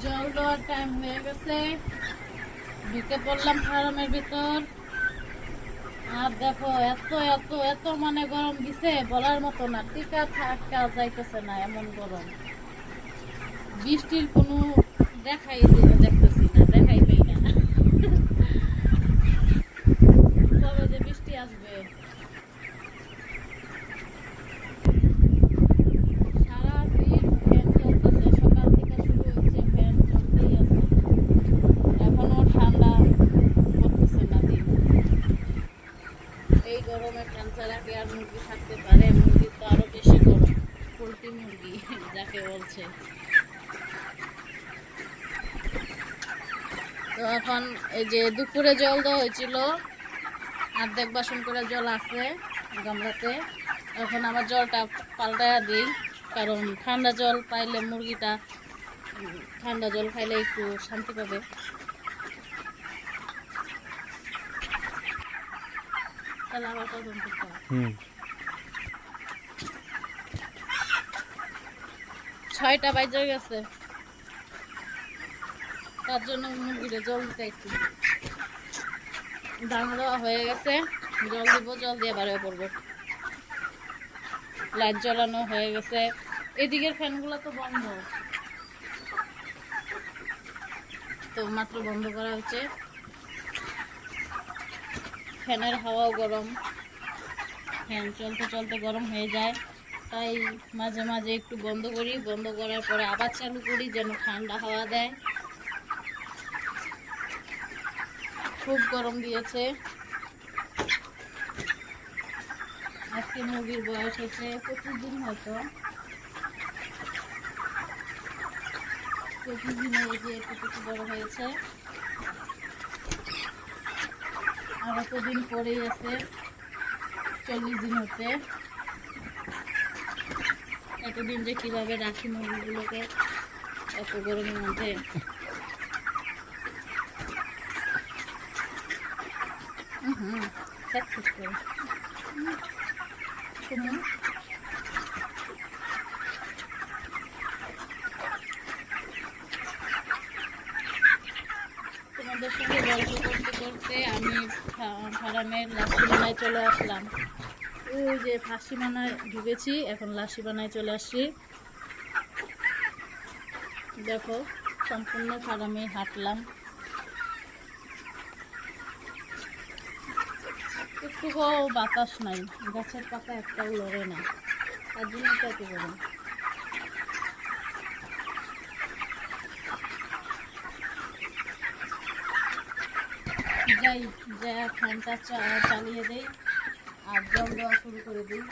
জল দেওয়ার টাইম হয়ে গেছে, ঢুকে পড়লাম ফার্মের ভিতর। আর দেখো এত এত এত মানে গরম দিছে বলার মতো না, টিকা থাকা যাইতেছে না, এমন গরম। বৃষ্টির কোনো দেখতেছি না, দেখাই পাই না। কবে যে বৃষ্টি আসবে। সারাদিন ফ্যান চলতেছে, সকাল থেকে শুরু হচ্ছে, ফ্যান চলতেই আছে। এখনো ঠান্ডা পড়তেছে না দিন। এই গরমে ফ্যান ছাড়া কি আর মুরগি থাকতে পারে? মুরগি তো আরো বেশি গরম, পোল্ট্রি মুরগি যাকে বলছে। তো এখন এই যে দুপুরে জল দেওয়া হয়েছিল, অর্ধেক বাসন করে জল আছে গামলাতে। এখন আমার জলটা পাল্টায়া দিই, কারণ ঠান্ডা জল পাইলে মুরগিটা ঠান্ডা জল খাইলে একটু শান্তি পাবে। তাহলে আবার কখন করতে হবে? 6টা বাজে গেছে, তার জন্য মুরগিটা জল দিতে একটু দানা দেওয়া হয়ে গেছে। জল দিব, জল দিয়ে বাড়িয়ে পড়বো। লাইট জ্বালানো হয়ে গেছে, এদিকের ফ্যানগুলো তো বন্ধ, তো মাত্র বন্ধ করা হচ্ছে। ফ্যানের হাওয়াও গরম, ফ্যান চলতে চলতে গরম হয়ে যায়, তাই মাঝে মাঝে একটু বন্ধ করি, বন্ধ করার পরে আবার চালু করি যেন ঠান্ডা হাওয়া দেয়। খুব গরম দিয়েছে। আজকে মুরগির বয়স হচ্ছে 25 দিন, হয়তো 25 দিনে এই যে এতটুকু বড় হয়েছে। আর এতদিন পরেই আছে 40 দিন হতে। এতদিন যে কিভাবে রাখি মুরগিগুলোকে এত গরমের মধ্যে। তোমাদের সঙ্গে গল্প করতে করতে আমি ফার্মের লাসিমানায় চলে আসলাম। ওই যে ফাঁসিমানায় ঢুকেছি, এখন লাসিমানায় চলে আসছি। দেখো সম্পূর্ণ ফার্মে হাঁটলাম, একটুও বাতাস নাই, গাছের পাতা একটাও লড়ে না, তার জন্য তো এত গরম। যাই, যা ফ্যানটা চালিয়ে দেই আর জল দেওয়া শুরু করে দিই।